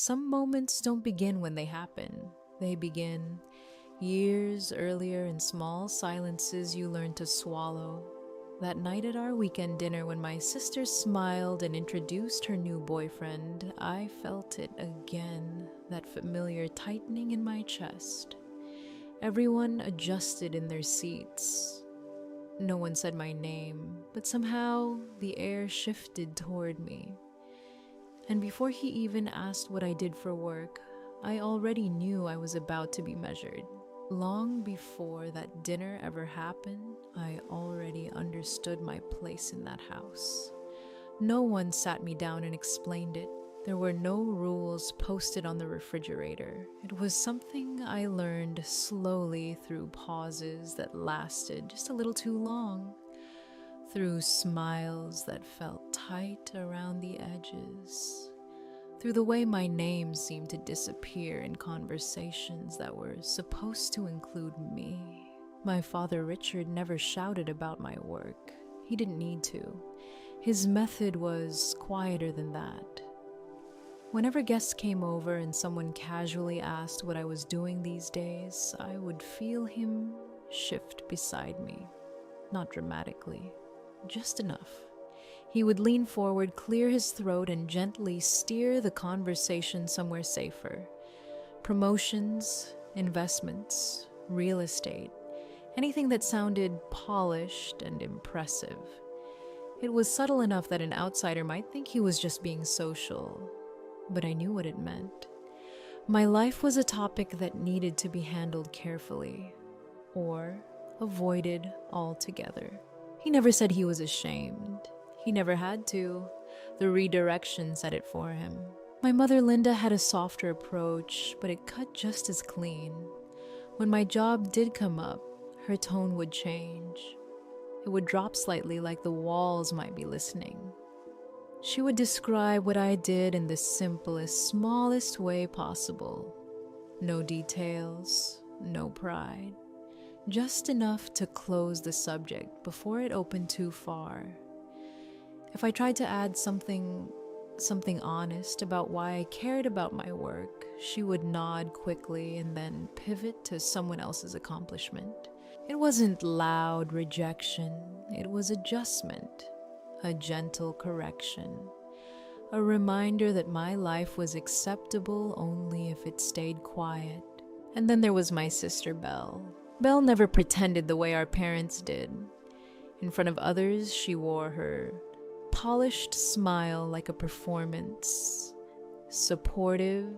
Some moments don't begin when they happen. They begin years earlier in small silences you learn to swallow. That night at our weekend dinner, when my sister smiled and introduced her new boyfriend, I felt it again, that familiar tightening in my chest. Everyone adjusted in their seats. No one said my name, but somehow the air shifted toward me. And before he even asked what I did for work, I already knew I was about to be measured. Long before that dinner ever happened, I already understood my place in that house. No one sat me down and explained it. There were no rules posted on the refrigerator. It was something I learned slowly through pauses that lasted just a little too long, through smiles that felt tight around the edges, through the way my name seemed to disappear in conversations that were supposed to include me. My father Richard never shouted about my work. He didn't need to. His method was quieter than that. Whenever guests came over and someone casually asked what I was doing these days, I would feel him shift beside me. Not dramatically, just enough. He would lean forward, clear his throat, and gently steer the conversation somewhere safer. Promotions, investments, real estate, anything that sounded polished and impressive. It was subtle enough that an outsider might think he was just being social, but I knew what it meant. My life was a topic that needed to be handled carefully, or avoided altogether. He never said he was ashamed. He never had to. The redirection said it for him. My mother Linda had a softer approach, but it cut just as clean. When my job did come up, her tone would change. It would drop slightly, like the walls might be listening. She would describe what I did in the simplest, smallest way possible. No details, no pride. Just enough to close the subject before it opened too far. If I tried to add something honest about why I cared about my work, she would nod quickly and then pivot to someone else's accomplishment. It wasn't loud rejection, it was adjustment, a gentle correction, a reminder that my life was acceptable only if it stayed quiet. And then there was my sister Belle. Belle never pretended the way our parents did. In front of others, she wore her polished smile like a performance, supportive,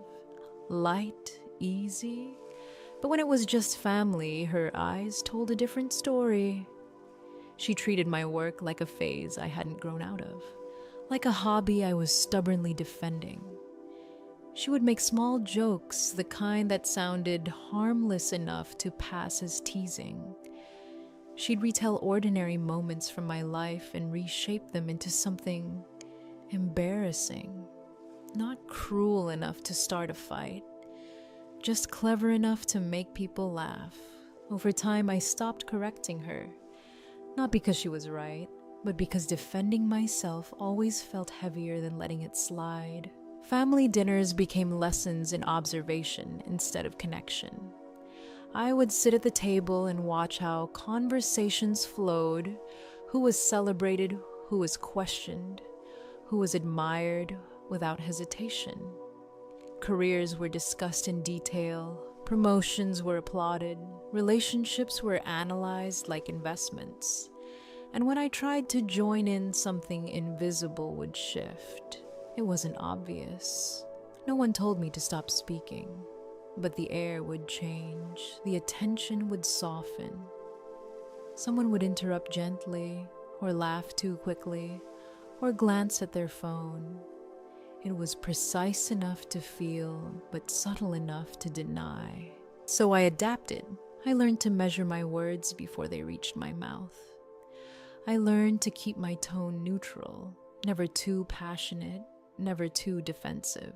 light, easy. But when it was just family, her eyes told a different story. She treated my work like a phase I hadn't grown out of, like a hobby I was stubbornly defending. She would make small jokes, the kind that sounded harmless enough to pass as teasing. She'd retell ordinary moments from my life and reshape them into something embarrassing, not cruel enough to start a fight, just clever enough to make people laugh. Over time, I stopped correcting her, not because she was right, but because defending myself always felt heavier than letting it slide. Family dinners became lessons in observation instead of connection. I would sit at the table and watch how conversations flowed, who was celebrated, who was questioned, who was admired without hesitation. Careers were discussed in detail, promotions were applauded, relationships were analyzed like investments. And when I tried to join in, something invisible would shift. It wasn't obvious. No one told me to stop speaking. But the air would change, the attention would soften. Someone would interrupt gently, or laugh too quickly, or glance at their phone. It was precise enough to feel, but subtle enough to deny. So I adapted. I learned to measure my words before they reached my mouth. I learned to keep my tone neutral, never too passionate, never too defensive.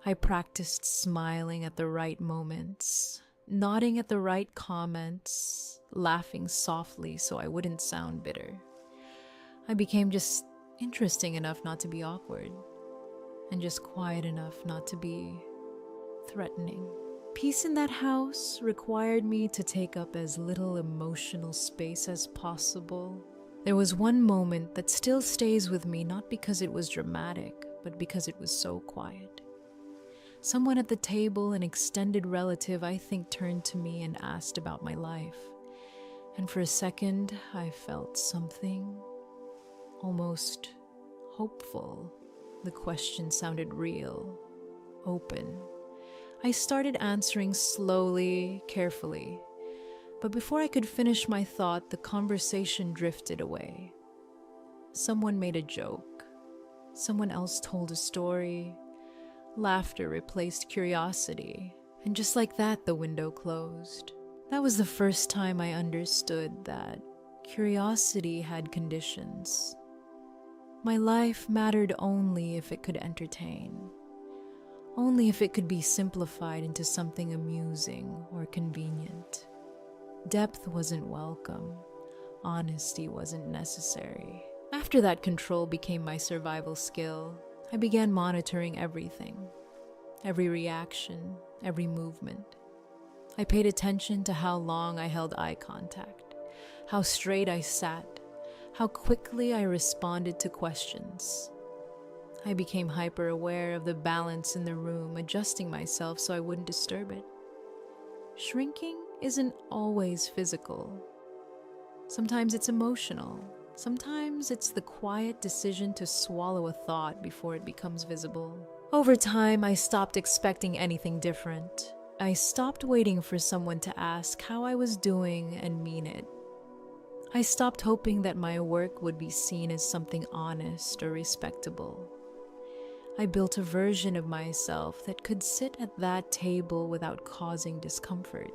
I practiced smiling at the right moments, nodding at the right comments, laughing softly so I wouldn't sound bitter. I became just interesting enough not to be awkward. and just quiet enough not to be threatening. Peace in that house required me to take up as little emotional space as possible. There was one moment that still stays with me, not because it was dramatic, but because it was so quiet. Someone at the table, an extended relative, I think, turned to me and asked about my life. And for a second, I felt something almost hopeful. The question sounded real, open. I started answering slowly, carefully. But before I could finish my thought, the conversation drifted away. Someone made a joke. Someone else told a story. Laughter replaced curiosity. And just like that, the window closed. That was the first time I understood that curiosity had conditions. My life mattered only if it could entertain. Only if it could be simplified into something amusing or convenient. Depth wasn't welcome. Honesty wasn't necessary. After that, control became my survival skill. I began monitoring everything. Every reaction, every movement. I paid attention to how long I held eye contact, how straight I sat, how quickly I responded to questions. I became hyper-aware of the balance in the room, adjusting myself so I wouldn't disturb it. Shrinking isn't always physical. Sometimes it's emotional. Sometimes it's the quiet decision to swallow a thought before it becomes visible. Over time, I stopped expecting anything different. I stopped waiting for someone to ask how I was doing and mean it. I stopped hoping that my work would be seen as something honest or respectable. I built a version of myself that could sit at that table without causing discomfort.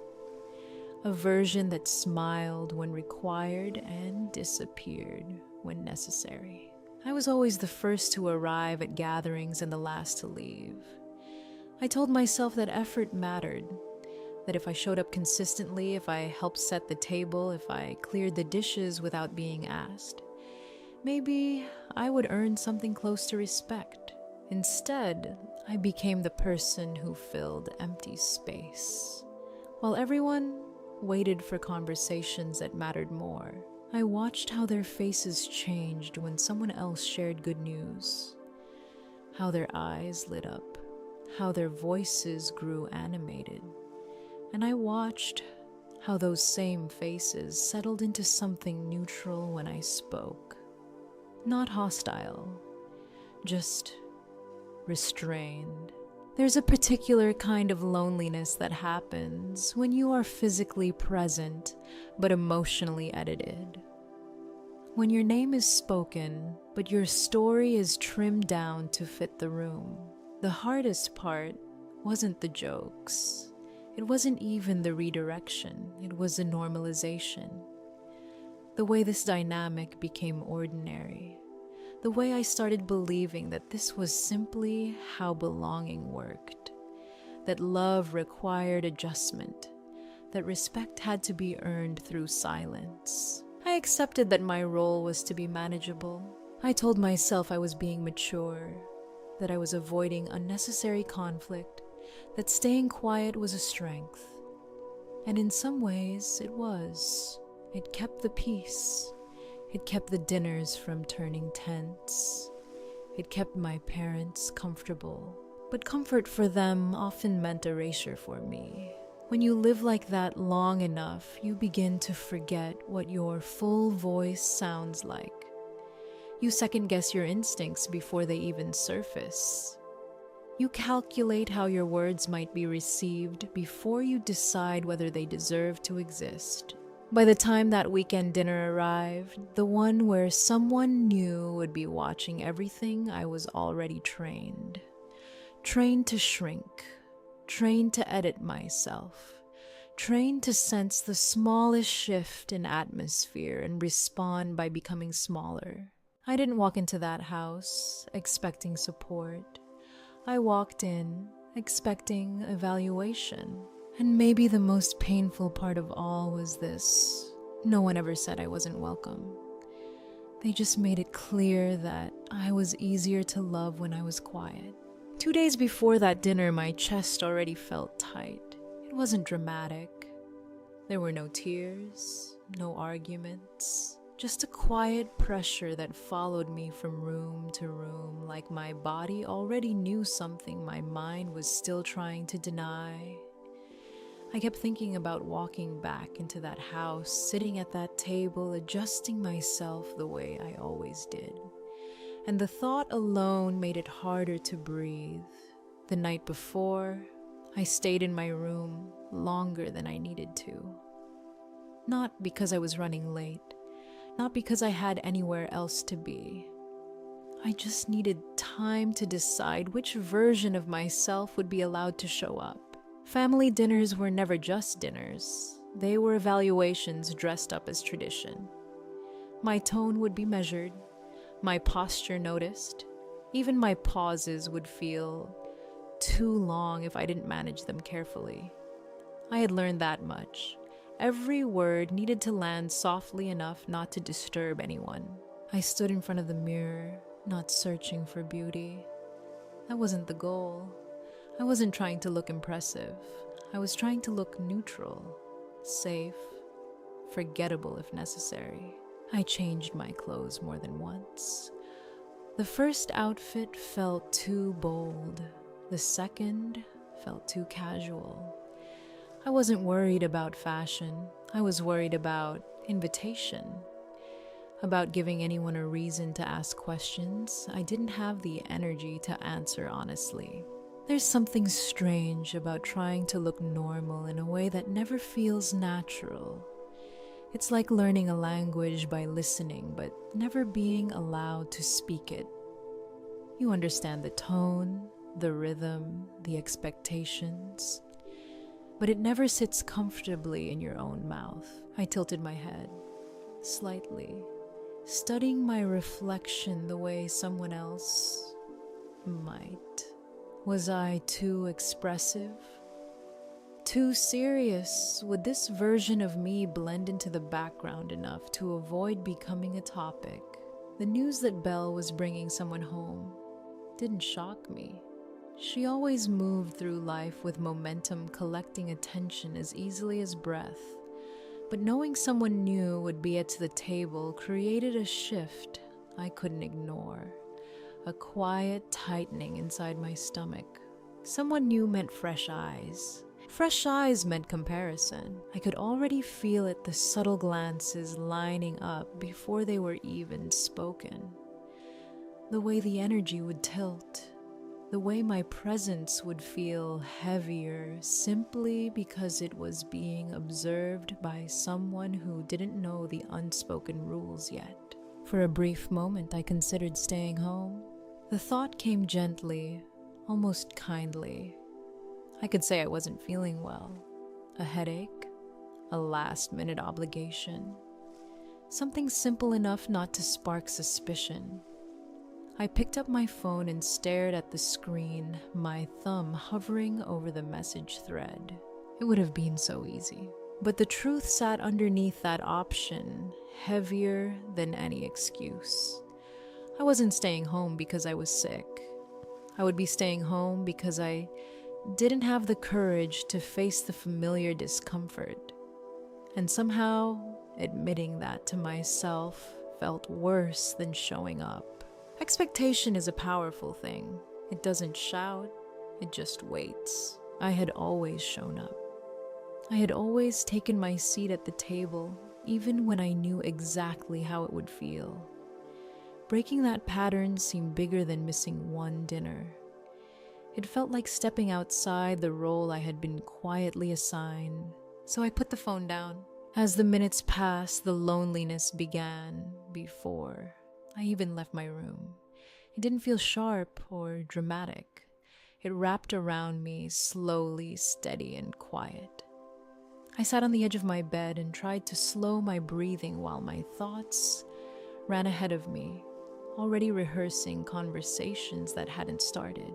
A version that smiled when required and disappeared when necessary. I was always the first to arrive at gatherings and the last to leave. I told myself that effort mattered, that if I showed up consistently, if I helped set the table, if I cleared the dishes without being asked, maybe I would earn something close to respect. Instead, I became the person who filled empty space. While everyone waited for conversations that mattered more, I watched how their faces changed when someone else shared good news, how their eyes lit up, how their voices grew animated, and I watched how those same faces settled into something neutral when I spoke. Not hostile, just restrained. There's a particular kind of loneliness that happens when you are physically present but emotionally edited. When your name is spoken, but your story is trimmed down to fit the room. The hardest part wasn't the jokes. It wasn't even the redirection. It was the normalization. The way this dynamic became ordinary. The way I started believing that this was simply how belonging worked, that love required adjustment, that respect had to be earned through silence. I accepted that my role was to be manageable. I told myself I was being mature, that I was avoiding unnecessary conflict, that staying quiet was a strength. And in some ways, it was. It kept the peace. It kept the dinners from turning tense. It kept my parents comfortable. But comfort for them often meant erasure for me. When you live like that long enough, you begin to forget what your full voice sounds like. You second-guess your instincts before they even surface. You calculate how your words might be received before you decide whether they deserve to exist. By the time that weekend dinner arrived, the one where someone new would be watching everything, I was already trained. Trained to shrink. Trained to edit myself. Trained to sense the smallest shift in atmosphere and respond by becoming smaller. I didn't walk into that house expecting support. I walked in expecting evaluation. And maybe the most painful part of all was this. No one ever said I wasn't welcome. They just made it clear that I was easier to love when I was quiet. 2 days before that dinner, my chest already felt tight. It wasn't dramatic. There were no tears, no arguments, just a quiet pressure that followed me from room to room, like my body already knew something my mind was still trying to deny. I kept thinking about walking back into that house, sitting at that table, adjusting myself the way I always did. And the thought alone made it harder to breathe. The night before, I stayed in my room longer than I needed to. Not because I was running late, not because I had anywhere else to be. I just needed time to decide which version of myself would be allowed to show up. Family dinners were never just dinners. They were evaluations dressed up as tradition. My tone would be measured, my posture noticed. Even my pauses would feel too long if I didn't manage them carefully. I had learned that much. Every word needed to land softly enough not to disturb anyone. I stood in front of the mirror, not searching for beauty. That wasn't the goal. I wasn't trying to look impressive. I was trying to look neutral, safe, forgettable if necessary. I changed my clothes more than once. The first outfit felt too bold. The second felt too casual. I wasn't worried about fashion. I was worried about invitation, about giving anyone a reason to ask questions I didn't have the energy to answer honestly. There's something strange about trying to look normal in a way that never feels natural. It's like learning a language by listening, but never being allowed to speak it. You understand the tone, the rhythm, the expectations, but it never sits comfortably in your own mouth. I tilted my head, slightly, studying my reflection the way someone else might. Was I too expressive? Too serious? Would this version of me blend into the background enough to avoid becoming a topic? The news that Belle was bringing someone home didn't shock me. She always moved through life with momentum, collecting attention as easily as breath. But knowing someone new would be at the table created a shift I couldn't ignore. A quiet tightening inside my stomach. Someone new meant fresh eyes. Fresh eyes meant comparison. I could already feel it, the subtle glances lining up before they were even spoken. The way the energy would tilt. The way my presence would feel heavier simply because it was being observed by someone who didn't know the unspoken rules yet. For a brief moment, I considered staying home. The thought came gently, almost kindly. I could say I wasn't feeling well. A headache, a last-minute obligation. Something simple enough not to spark suspicion. I picked up my phone and stared at the screen, my thumb hovering over the message thread. It would have been so easy. But the truth sat underneath that option, heavier than any excuse. I wasn't staying home because I was sick. I would be staying home because I didn't have the courage to face the familiar discomfort. And somehow, admitting that to myself felt worse than showing up. Expectation is a powerful thing. It doesn't shout, it just waits. I had always shown up. I had always taken my seat at the table, even when I knew exactly how it would feel. Breaking that pattern seemed bigger than missing one dinner. It felt like stepping outside the role I had been quietly assigned, so I put the phone down. As the minutes passed, the loneliness began before I even left my room. It didn't feel sharp or dramatic. It wrapped around me, slowly, steady, and quiet. I sat on the edge of my bed and tried to slow my breathing while my thoughts ran ahead of me, already rehearsing conversations that hadn't started.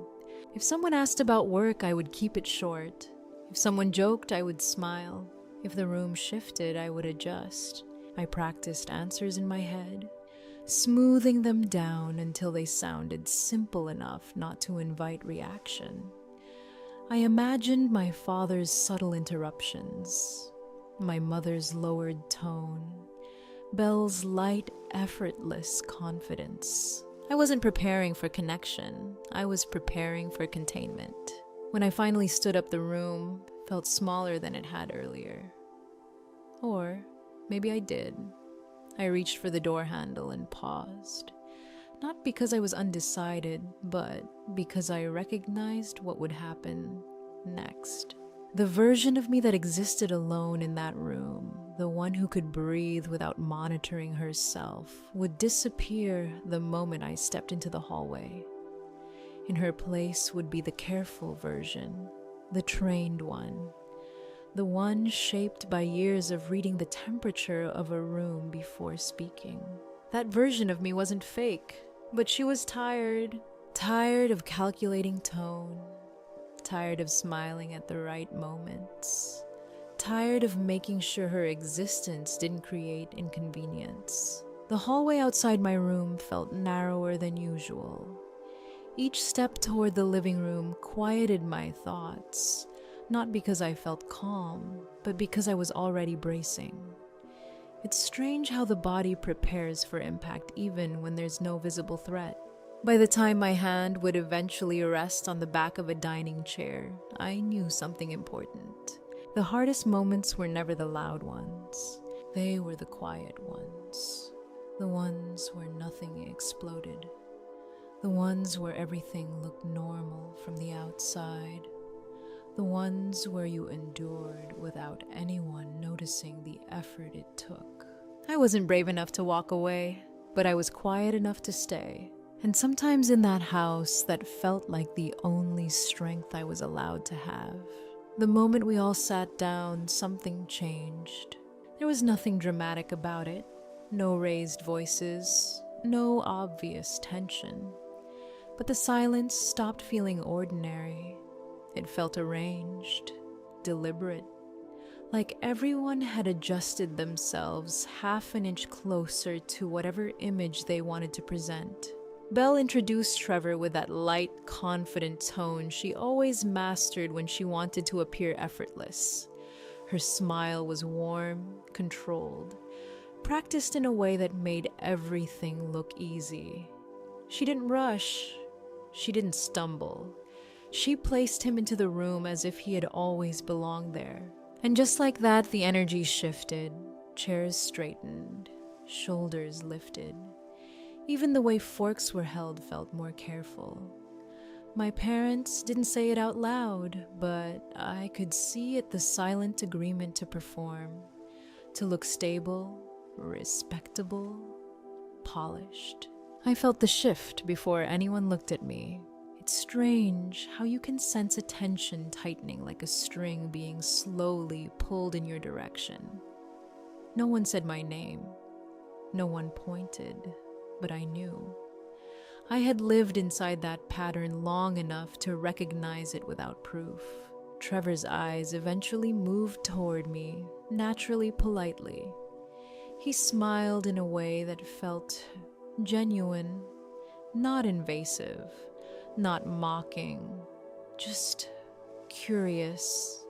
If someone asked about work, I would keep it short. If someone joked, I would smile. If the room shifted, I would adjust. I practiced answers in my head, smoothing them down until they sounded simple enough not to invite reaction. I imagined my father's subtle interruptions, my mother's lowered tone, Belle's light, effortless confidence. I wasn't preparing for connection. I was preparing for containment. When I finally stood up, the room felt smaller than it had earlier. Or maybe I did. I reached for the door handle and paused. Not because I was undecided, but because I recognized what would happen next. The version of me that existed alone in that room, the one who could breathe without monitoring herself, would disappear the moment I stepped into the hallway. In her place would be the careful version, the trained one, the one shaped by years of reading the temperature of a room before speaking. That version of me wasn't fake, but she was tired of calculating tone, tired of smiling at the right moments, tired of making sure her existence didn't create inconvenience. The hallway outside my room felt narrower than usual. Each step toward the living room quieted my thoughts, not because I felt calm, but because I was already bracing. It's strange how the body prepares for impact even when there's no visible threat. By the time my hand would eventually rest on the back of a dining chair, I knew something important. The hardest moments were never the loud ones. They were the quiet ones. The ones where nothing exploded. The ones where everything looked normal from the outside. The ones where you endured without anyone noticing the effort it took. I wasn't brave enough to walk away, but I was quiet enough to stay. And sometimes in that house, that felt like the only strength I was allowed to have. The moment we all sat down, something changed. There was nothing dramatic about it. No raised voices, no obvious tension. But the silence stopped feeling ordinary. It felt arranged, deliberate, like everyone had adjusted themselves half an inch closer to whatever image they wanted to present. Belle introduced Trevor with that light, confident tone she always mastered when she wanted to appear effortless. Her smile was warm, controlled, practiced in a way that made everything look easy. She didn't rush. She didn't stumble. She placed him into the room as if he had always belonged there. And just like that, the energy shifted, chairs straightened, shoulders lifted. Even the way forks were held felt more careful. My parents didn't say it out loud, but I could see it, the silent agreement to perform, to look stable, respectable, polished. I felt the shift before anyone looked at me. It's strange how you can sense a tension tightening like a string being slowly pulled in your direction. No one said my name. No one pointed, but I knew. I had lived inside that pattern long enough to recognize it without proof. Trevor's eyes eventually moved toward me, naturally politely. He smiled in a way that felt genuine, not invasive, not mocking, just curious.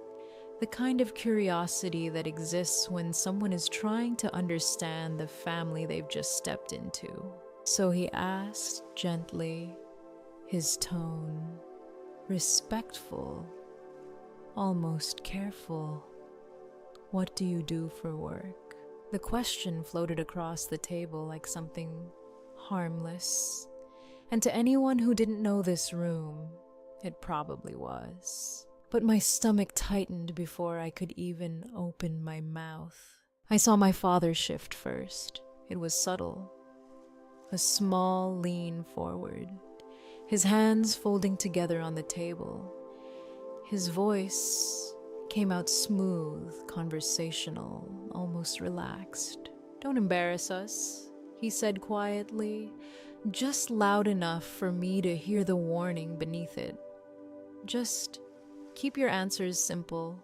The kind of curiosity that exists when someone is trying to understand the family they've just stepped into. So he asked gently, his tone respectful, almost careful, "What do you do for work?" The question floated across the table like something harmless. And to anyone who didn't know this room, it probably was. But my stomach tightened before I could even open my mouth. I saw my father shift first. It was subtle. A small lean forward, his hands folding together on the table. His voice came out smooth, conversational, almost relaxed. "Don't embarrass us," he said quietly, just loud enough for me to hear the warning beneath it. "Just keep your answers simple.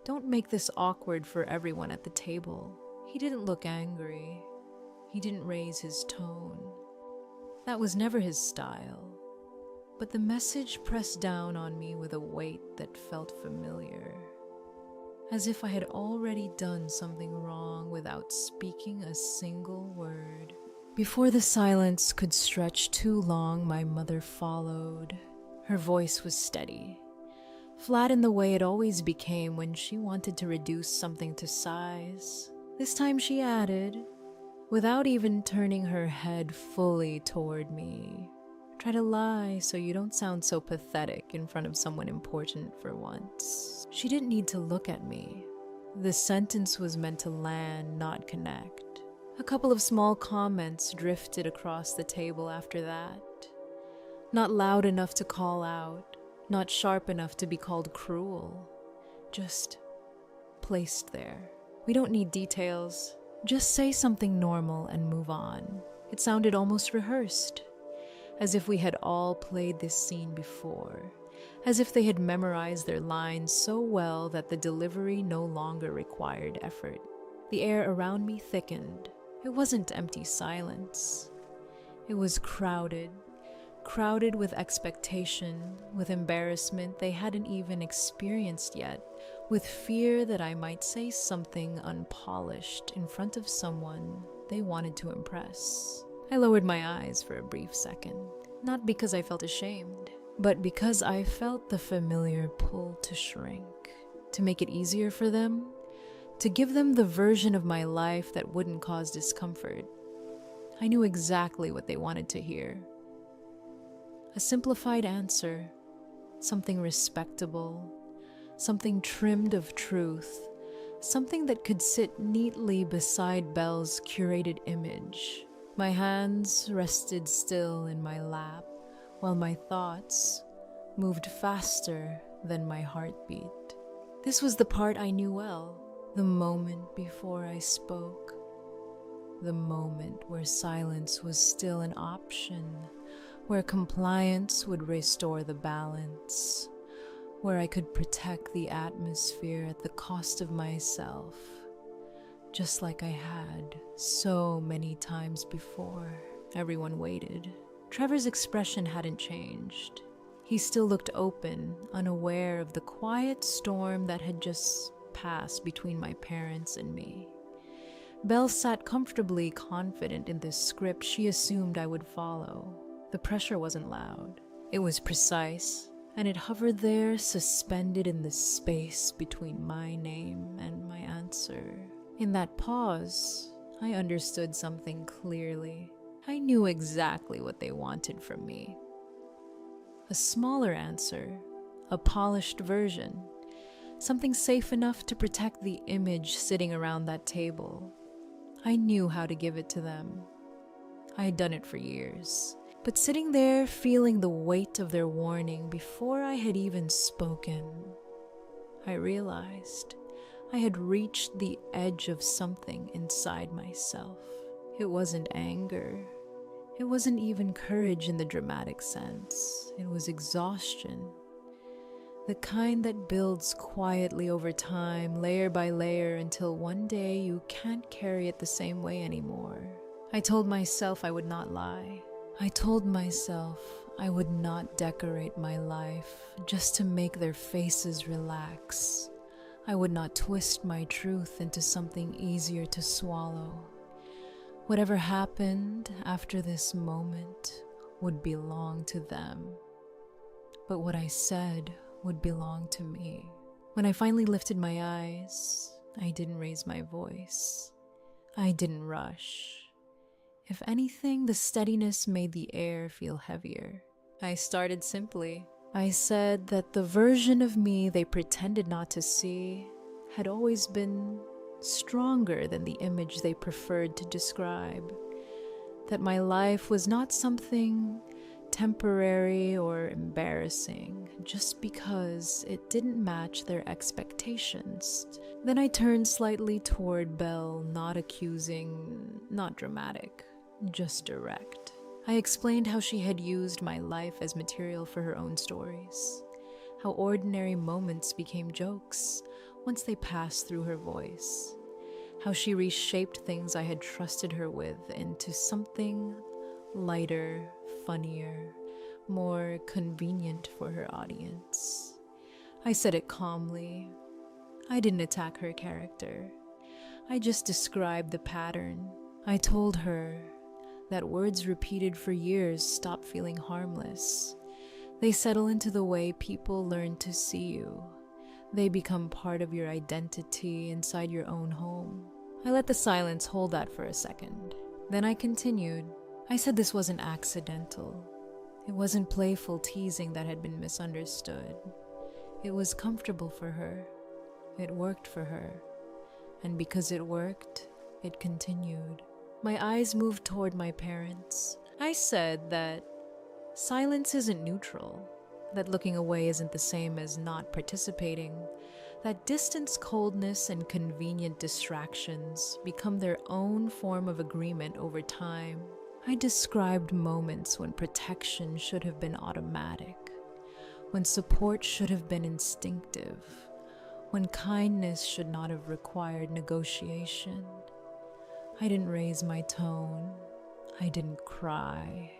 Don't make this awkward for everyone at the table." He didn't look angry. He didn't raise his tone. That was never his style. But the message pressed down on me with a weight that felt familiar, as if I had already done something wrong without speaking a single word. Before the silence could stretch too long, my mother followed. Her voice was steady, flat in the way it always became when she wanted to reduce something to size. This time she added, without even turning her head fully toward me, "Try to lie so you don't sound so pathetic in front of someone important for once." She didn't need to look at me. The sentence was meant to land, not connect. A couple of small comments drifted across the table after that. Not loud enough to call out, not sharp enough to be called cruel. Just placed there. We don't need details. Just say something normal and move on. It sounded almost rehearsed, as if we had all played this scene before, as if they had memorized their lines so well that the delivery no longer required effort. The air around me thickened. It wasn't empty silence. It was crowded with expectation, with embarrassment they hadn't even experienced yet, with fear that I might say something unpolished in front of someone they wanted to impress. I lowered my eyes for a brief second, not because I felt ashamed, but because I felt the familiar pull to shrink, to make it easier for them, to give them the version of my life that wouldn't cause discomfort. I knew exactly what they wanted to hear. A simplified answer, something respectable, something trimmed of truth, something that could sit neatly beside Belle's curated image. My hands rested still in my lap, while my thoughts moved faster than my heartbeat. This was the part I knew well, the moment before I spoke, the moment where silence was still an option, where compliance would restore the balance, where I could protect the atmosphere at the cost of myself, just like I had so many times before. Everyone waited. Trevor's expression hadn't changed. He still looked open, unaware of the quiet storm that had just passed between my parents and me. Belle sat comfortably confident in this script she assumed I would follow. The pressure wasn't loud. It was precise, and it hovered there, suspended in the space between my name and my answer. In that pause, I understood something clearly. I knew exactly what they wanted from me. A smaller answer, a polished version, something safe enough to protect the image sitting around that table. I knew how to give it to them. I had done it for years. But sitting there, feeling the weight of their warning before I had even spoken, I realized I had reached the edge of something inside myself. It wasn't anger. It wasn't even courage in the dramatic sense. It was exhaustion. The kind that builds quietly over time, layer by layer, until one day you can't carry it the same way anymore. I told myself I would not lie. I told myself I would not decorate my life just to make their faces relax. I would not twist my truth into something easier to swallow. Whatever happened after this moment would belong to them. But what I said would belong to me. When I finally lifted my eyes, I didn't raise my voice. I didn't rush. If anything, the steadiness made the air feel heavier. I started simply. I said that the version of me they pretended not to see had always been stronger than the image they preferred to describe. That my life was not something temporary or embarrassing just because it didn't match their expectations. Then I turned slightly toward Belle, not accusing, not dramatic, just direct. I explained how she had used my life as material for her own stories, how ordinary moments became jokes once they passed through her voice, how she reshaped things I had trusted her with into something lighter, funnier, more convenient for her audience. I said it calmly. I didn't attack her character. I just described the pattern. I told her that words repeated for years stop feeling harmless. They settle into the way people learn to see you. They become part of your identity inside your own home. I let the silence hold that for a second. Then I continued. I said this wasn't accidental. It wasn't playful teasing that had been misunderstood. It was comfortable for her. It worked for her. And because it worked, it continued. My eyes moved toward my parents. I said that silence isn't neutral, that looking away isn't the same as not participating, that distance, coldness, and convenient distractions become their own form of agreement over time. I described moments when protection should have been automatic, when support should have been instinctive, when kindness should not have required negotiation. I didn't raise my tone. I didn't cry.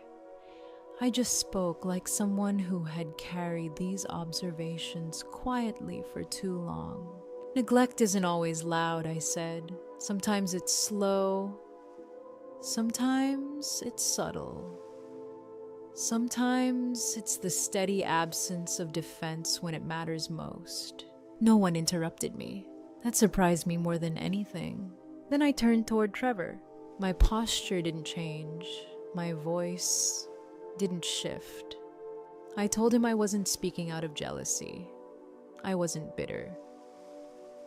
I just spoke like someone who had carried these observations quietly for too long. Neglect isn't always loud, I said. Sometimes it's slow. Sometimes it's subtle. Sometimes it's the steady absence of defense when it matters most. No one interrupted me. That surprised me more than anything. Then I turned toward Trevor. My posture didn't change. My voice didn't shift. I told him I wasn't speaking out of jealousy. I wasn't bitter.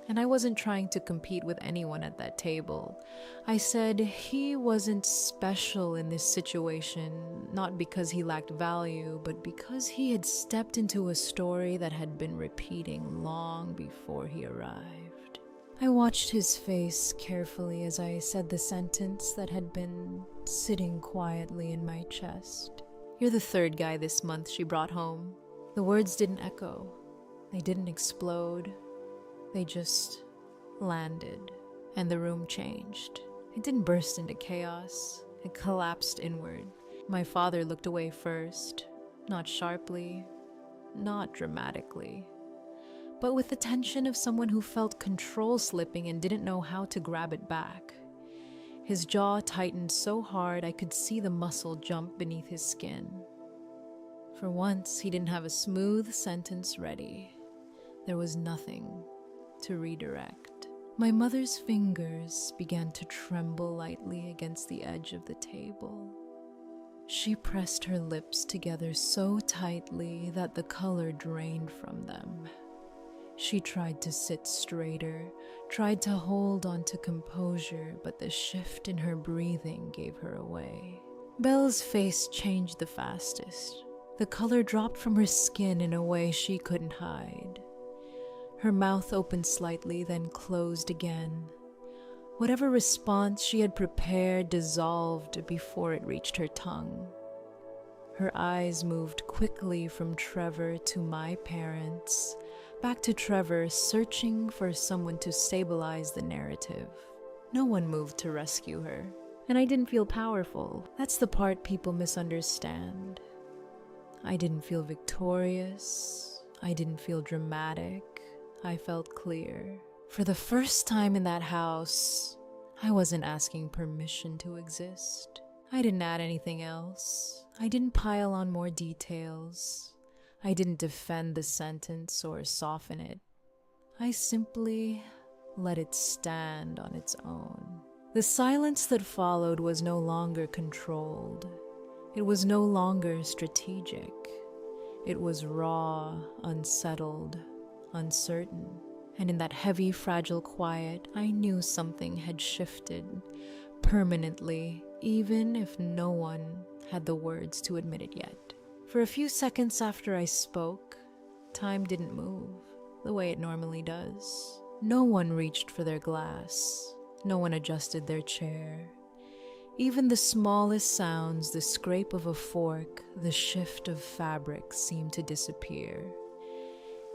And I wasn't trying to compete with anyone at that table. I said he wasn't special in this situation, not because he lacked value, but because he had stepped into a story that had been repeating long before he arrived. I watched his face carefully as I said the sentence that had been sitting quietly in my chest. "You're the third guy this month she brought home." The words didn't echo. They didn't explode. They just landed, and the room changed. It didn't burst into chaos. It collapsed inward. My father looked away first, not sharply, not dramatically, but with the tension of someone who felt control slipping and didn't know how to grab it back. His jaw tightened so hard I could see the muscle jump beneath his skin. For once, he didn't have a smooth sentence ready. There was nothing to redirect. My mother's fingers began to tremble lightly against the edge of the table. She pressed her lips together so tightly that the color drained from them. She tried to sit straighter, tried to hold on to composure, but the shift in her breathing gave her away. Belle's face changed the fastest. The color dropped from her skin in a way she couldn't hide. Her mouth opened slightly, then closed again. Whatever response she had prepared dissolved before it reached her tongue. Her eyes moved quickly from Trevor to my parents, back to Trevor, searching for someone to stabilize the narrative. No one moved to rescue her, and I didn't feel powerful. That's the part people misunderstand. I didn't feel victorious. I didn't feel dramatic. I felt clear. For the first time in that house, I wasn't asking permission to exist. I didn't add anything else. I didn't pile on more details. I didn't defend the sentence or soften it. I simply let it stand on its own. The silence that followed was no longer controlled. It was no longer strategic. It was raw, unsettled, uncertain. And in that heavy, fragile quiet, I knew something had shifted permanently, even if no one had the words to admit it yet. For a few seconds after I spoke, time didn't move the way it normally does. No one reached for their glass. No one adjusted their chair. Even the smallest sounds, the scrape of a fork, the shift of fabric, seemed to disappear.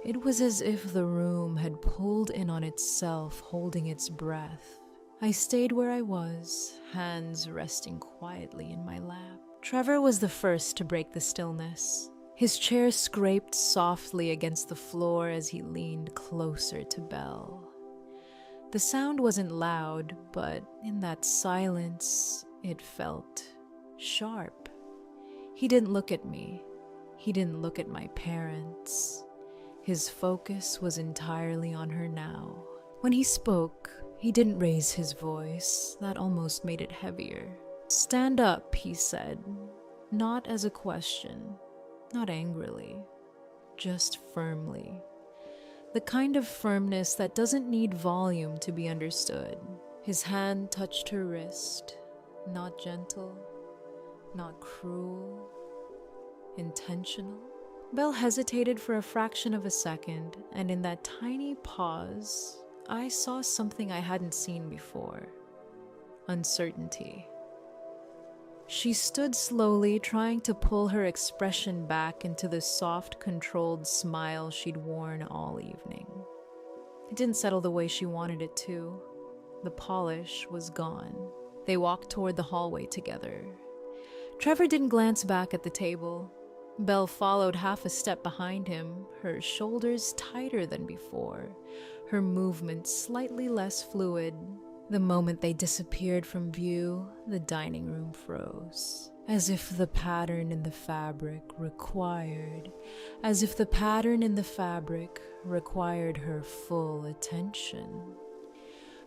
It was as if the room had pulled in on itself, holding its breath. I stayed where I was, hands resting quietly in my lap. Trevor was the first to break the stillness. His chair scraped softly against the floor as he leaned closer to Belle. The sound wasn't loud, but in that silence, it felt sharp. He didn't look at me. He didn't look at my parents. His focus was entirely on her now. When he spoke, he didn't raise his voice. That almost made it heavier. "Stand up," he said, not as a question, not angrily, just firmly. The kind of firmness that doesn't need volume to be understood. His hand touched her wrist, not gentle, not cruel, intentional. Belle hesitated for a fraction of a second, and in that tiny pause, I saw something I hadn't seen before. Uncertainty. She stood slowly, trying to pull her expression back into the soft, controlled smile she'd worn all evening. It didn't settle the way she wanted it to. The polish was gone. They walked toward the hallway together. Trevor didn't glance back at the table. Belle followed half a step behind him, her shoulders tighter than before, her movements slightly less fluid. The moment they disappeared from view, the dining room froze, as if the pattern in the fabric required her full attention.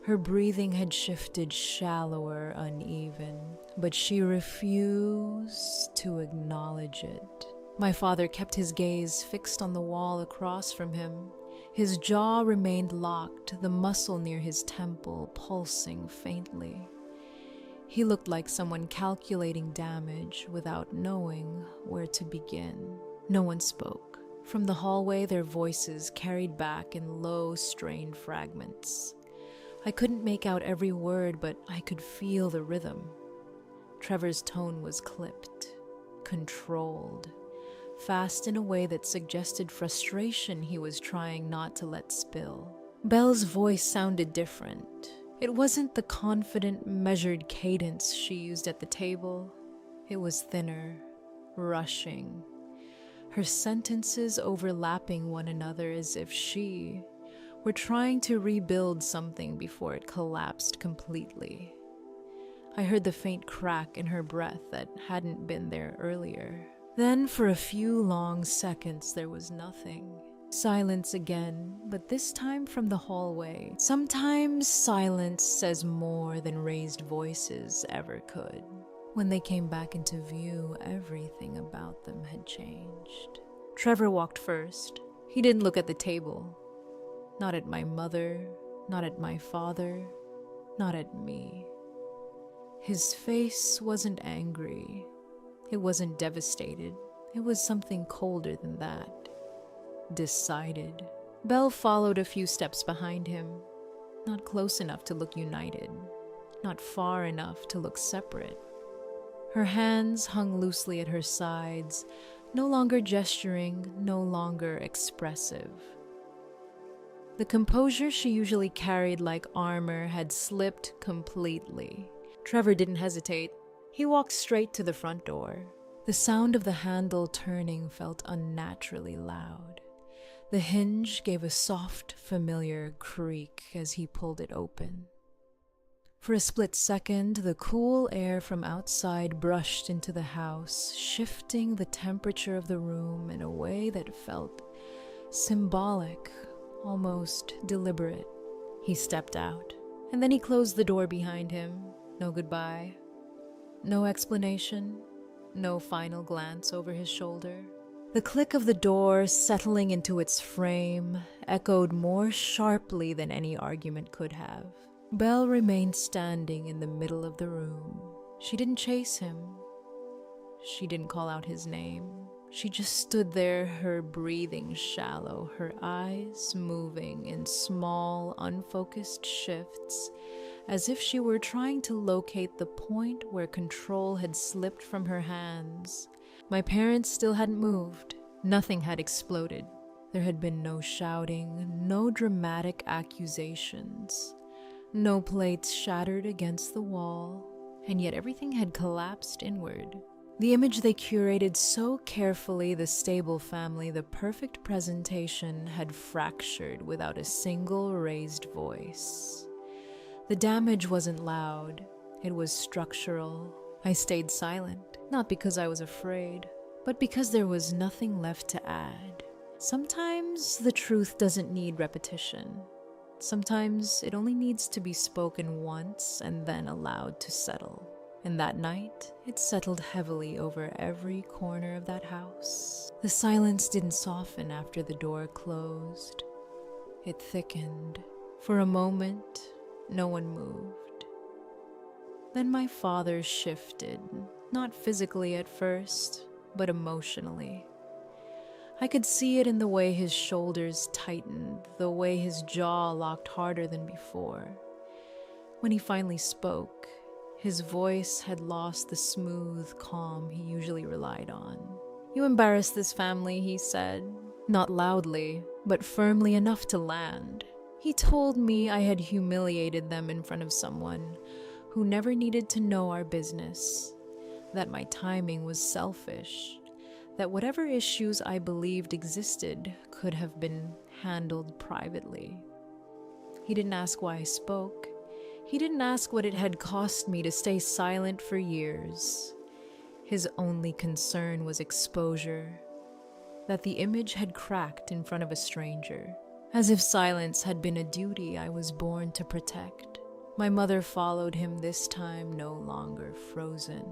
Her breathing had shifted shallower, uneven, but she refused to acknowledge it. My father kept his gaze fixed on the wall across from him. His jaw remained locked, the muscle near his temple pulsing faintly. He looked like someone calculating damage without knowing where to begin. No one spoke. From the hallway, their voices carried back in low, strained fragments. I couldn't make out every word, but I could feel the rhythm. Trevor's tone was clipped, controlled, fast in a way that suggested frustration he was trying not to let spill. Belle's voice sounded different. It wasn't the confident, measured cadence she used at the table. It was thinner, rushing, her sentences overlapping one another as if she were trying to rebuild something before it collapsed completely. I heard the faint crack in her breath that hadn't been there earlier. Then, for a few long seconds, there was nothing. Silence again, but this time from the hallway. Sometimes silence says more than raised voices ever could. When they came back into view, everything about them had changed. Trevor walked first. He didn't look at the table. Not at my mother, not at my father, not at me. His face wasn't angry. It wasn't devastated. It was something colder than that. Decided. Belle followed a few steps behind him. Not close enough to look united. Not far enough to look separate. Her hands hung loosely at her sides, no longer gesturing, no longer expressive. The composure she usually carried like armor had slipped completely. Trevor didn't hesitate. He walked straight to the front door. The sound of the handle turning felt unnaturally loud. The hinge gave a soft, familiar creak as he pulled it open. For a split second, the cool air from outside brushed into the house, shifting the temperature of the room in a way that felt symbolic, almost deliberate. He stepped out, and then he closed the door behind him. No goodbye. No explanation, no final glance over his shoulder. The click of the door settling into its frame echoed more sharply than any argument could have. Belle remained standing in the middle of the room. She didn't chase him. She didn't call out his name. She just stood there, her breathing shallow, her eyes moving in small, unfocused shifts, as if she were trying to locate the point where control had slipped from her hands. My parents still hadn't moved. Nothing had exploded. There had been no shouting, no dramatic accusations. No plates shattered against the wall, and yet everything had collapsed inward. The image they curated so carefully, the stable family, the perfect presentation, had fractured without a single raised voice. The damage wasn't loud, it was structural. I stayed silent, not because I was afraid, but because there was nothing left to add. Sometimes the truth doesn't need repetition. Sometimes it only needs to be spoken once and then allowed to settle. And that night, it settled heavily over every corner of that house. The silence didn't soften after the door closed. It thickened. For a moment, no one moved. Then my father shifted, not physically at first, but emotionally. I could see it in the way his shoulders tightened, the way his jaw locked harder than before. When he finally spoke, his voice had lost the smooth calm he usually relied on. "You embarrassed this family," he said, not loudly, but firmly enough to land. He told me I had humiliated them in front of someone who never needed to know our business, that my timing was selfish, that whatever issues I believed existed could have been handled privately. He didn't ask why I spoke. He didn't ask what it had cost me to stay silent for years. His only concern was exposure, that the image had cracked in front of a stranger, as if silence had been a duty I was born to protect. My mother followed him this time, no longer frozen.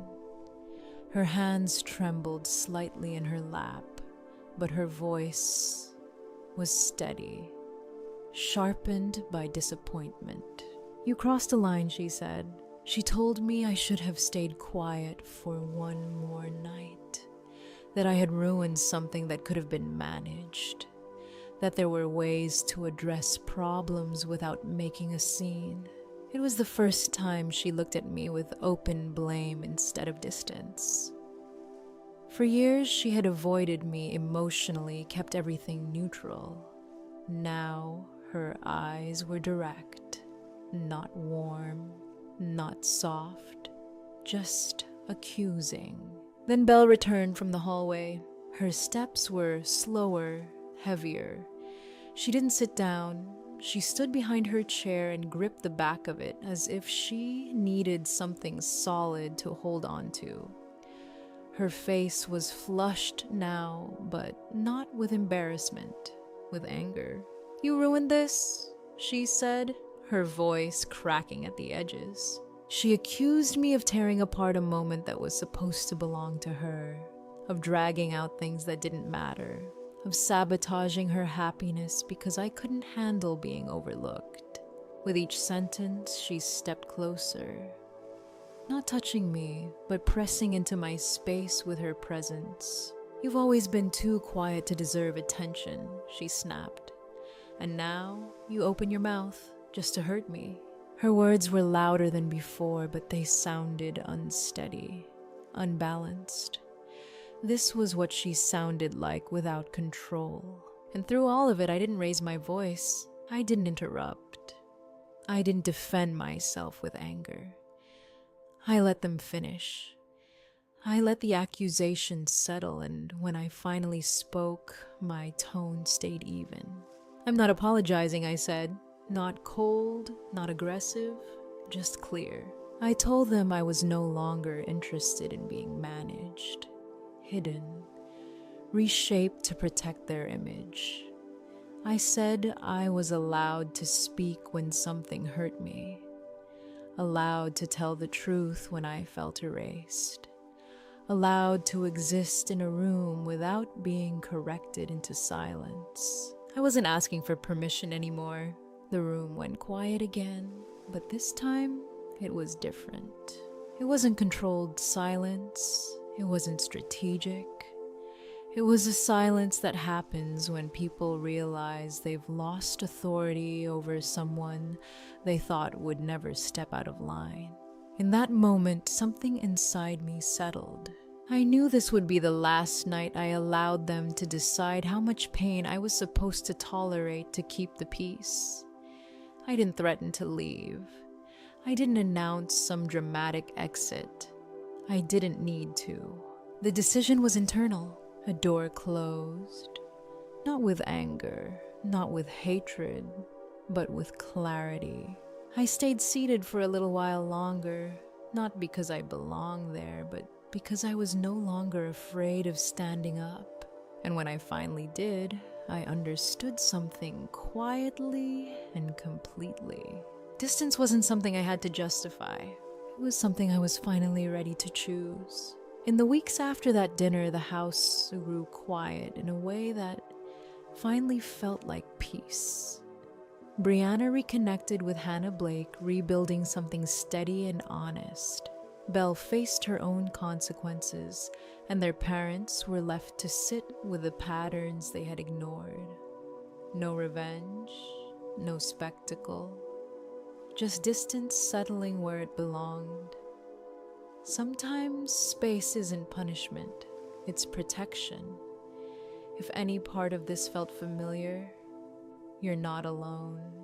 Her hands trembled slightly in her lap, but her voice was steady, sharpened by disappointment. "You crossed a line," she said. She told me I should have stayed quiet for one more night, that I had ruined something that could have been managed, that there were ways to address problems without making a scene. It was the first time she looked at me with open blame instead of distance. For years, she had avoided me emotionally, kept everything neutral. Now, her eyes were direct, not warm, not soft, just accusing. Then Belle returned from the hallway. Her steps were slower, heavier. She didn't sit down. She stood behind her chair and gripped the back of it as if she needed something solid to hold on to. Her face was flushed now, but not with embarrassment, with anger. "You ruined this," she said, her voice cracking at the edges. She accused me of tearing apart a moment that was supposed to belong to her, of dragging out things that didn't matter, of sabotaging her happiness because I couldn't handle being overlooked. With each sentence, she stepped closer, not touching me, but pressing into my space with her presence. "You've always been too quiet to deserve attention," she snapped. "And now you open your mouth just to hurt me." Her words were louder than before, but they sounded unsteady, unbalanced. This was what she sounded like without control. And through all of it, I didn't raise my voice. I didn't interrupt. I didn't defend myself with anger. I let them finish. I let the accusations settle, and when I finally spoke, my tone stayed even. "I'm not apologizing," I said. Not cold, not aggressive, just clear. I told them I was no longer interested in being managed, hidden, reshaped to protect their image. I said I was allowed to speak when something hurt me, allowed to tell the truth when I felt erased, allowed to exist in a room without being corrected into silence. I wasn't asking for permission anymore. The room went quiet again, but this time it was different. It wasn't controlled silence. It wasn't strategic. It was a silence that happens when people realize they've lost authority over someone they thought would never step out of line. In that moment, something inside me settled. I knew this would be the last night I allowed them to decide how much pain I was supposed to tolerate to keep the peace. I didn't threaten to leave. I didn't announce some dramatic exit. I didn't need to. The decision was internal. A door closed. Not with anger, not with hatred, but with clarity. I stayed seated for a little while longer, not because I belonged there, but because I was no longer afraid of standing up. And when I finally did, I understood something quietly and completely. Distance wasn't something I had to justify. It was something I was finally ready to choose. In the weeks after that dinner, the house grew quiet in a way that finally felt like peace. Brianna reconnected with Hannah Blake, rebuilding something steady and honest. Belle faced her own consequences, and their parents were left to sit with the patterns they had ignored. No revenge, no spectacle, just distance settling where it belonged. Sometimes space isn't punishment, it's protection. If any part of this felt familiar, you're not alone.